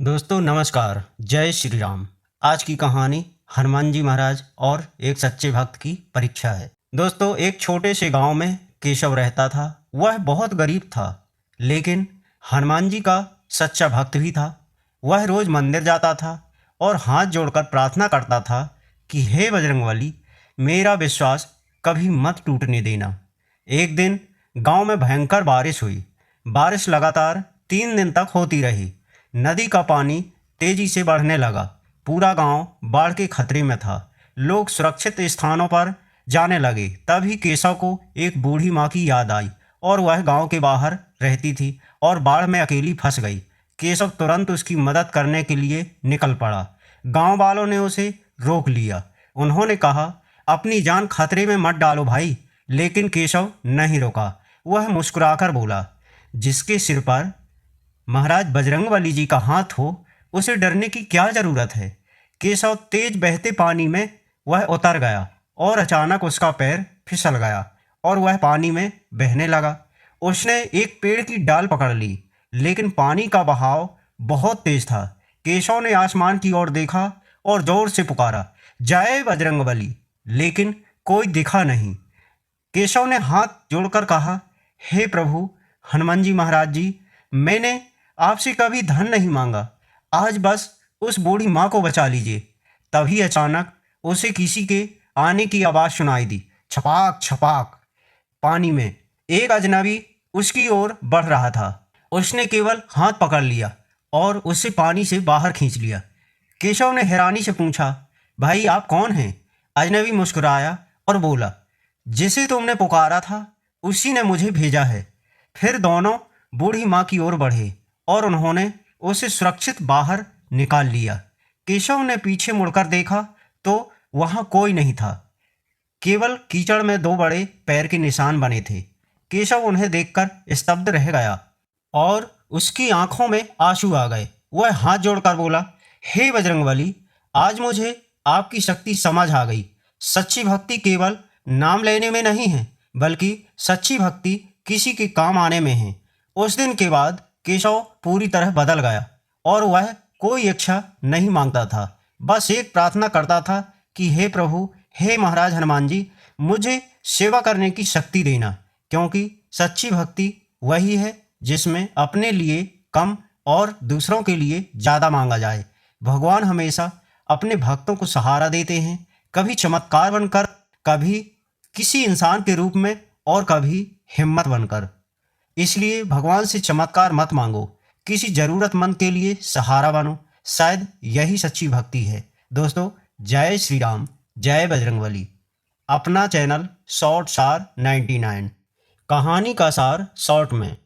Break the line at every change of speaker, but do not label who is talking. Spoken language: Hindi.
दोस्तों नमस्कार। जय श्री राम। आज की कहानी हनुमान जी महाराज और एक सच्चे भक्त की परीक्षा है। दोस्तों, एक छोटे से गांव में केशव रहता था। वह बहुत गरीब था, लेकिन हनुमान जी का सच्चा भक्त भी था। वह रोज मंदिर जाता था और हाथ जोड़कर प्रार्थना करता था कि हे बजरंगबली, मेरा विश्वास कभी मत टूटने देना। एक दिन गांव में भयंकर बारिश हुई। बारिश लगातार 3 दिन तक होती रही। नदी का पानी तेजी से बढ़ने लगा। पूरा गांव बाढ़ के खतरे में था। लोग सुरक्षित स्थानों पर जाने लगे। तभी केशव को एक बूढ़ी माँ की याद आई और वह गांव के बाहर रहती थी और बाढ़ में अकेली फंस गई। केशव तुरंत उसकी मदद करने के लिए निकल पड़ा। गांव वालों ने उसे रोक लिया। उन्होंने कहा, अपनी जान खतरे में मत डालो भाई। लेकिन केशव नहीं रुका। वह मुस्कुराकर बोला, जिसके सिर पर महाराज बजरंगबली जी का हाथ हो, उसे डरने की क्या जरूरत है। केशव तेज बहते पानी में वह उतर गया और अचानक उसका पैर फिसल गया और वह पानी में बहने लगा। उसने एक पेड़ की डाल पकड़ ली, लेकिन पानी का बहाव बहुत तेज था। केशव ने आसमान की ओर देखा और जोर से पुकारा, जय बजरंगबली, लेकिन कोई दिखा नहीं। केशव ने हाथ जोड़कर कहा, हे प्रभु हनुमान जी महाराज जी, मैंने आपसे कभी धन नहीं मांगा, आज बस उस बूढ़ी माँ को बचा लीजिए। तभी अचानक उसे किसी के आने की आवाज़ सुनाई दी। छपाक छपाक। पानी में एक अजनबी उसकी ओर बढ़ रहा था। उसने केवल हाथ पकड़ लिया और उसे पानी से बाहर खींच लिया। केशव ने हैरानी से पूछा, भाई आप कौन हैं? अजनबी मुस्कुराया और बोला, जिसे तुमने पुकारा था उसी ने मुझे भेजा है। फिर दोनों बूढ़ी माँ की ओर बढ़े और उन्होंने उसे सुरक्षित बाहर निकाल लिया। केशव ने पीछे मुड़कर देखा तो वहां कोई नहीं था। केवल कीचड़ में 2 बड़े पैर के निशान बने थे। केशव उन्हें देखकर स्तब्ध रह गया और उसकी आंखों में आंसू आ गए। वह हाथ जोड़कर बोला, हे बजरंगबली, आज मुझे आपकी शक्ति समझ आ गई। सच्ची भक्ति केवल नाम लेने में नहीं है, बल्कि सच्ची भक्ति किसी के काम आने में है। उस दिन के बाद केशव पूरी तरह बदल गया और वह कोई इच्छा नहीं मांगता था। बस एक प्रार्थना करता था कि हे प्रभु, हे महाराज हनुमान जी, मुझे सेवा करने की शक्ति देना। क्योंकि सच्ची भक्ति वही है जिसमें अपने लिए कम और दूसरों के लिए ज़्यादा मांगा जाए। भगवान हमेशा अपने भक्तों को सहारा देते हैं, कभी चमत्कार बनकर, कभी किसी इंसान के रूप में और कभी हिम्मत बनकर। इसलिए भगवान से चमत्कार मत मांगो, किसी ज़रूरतमंद के लिए सहारा बनो। शायद यही सच्ची भक्ति है। दोस्तों, जय श्री राम, जय बजरंगबली। अपना चैनल शॉर्ट सार 99, कहानी का सार शॉर्ट में।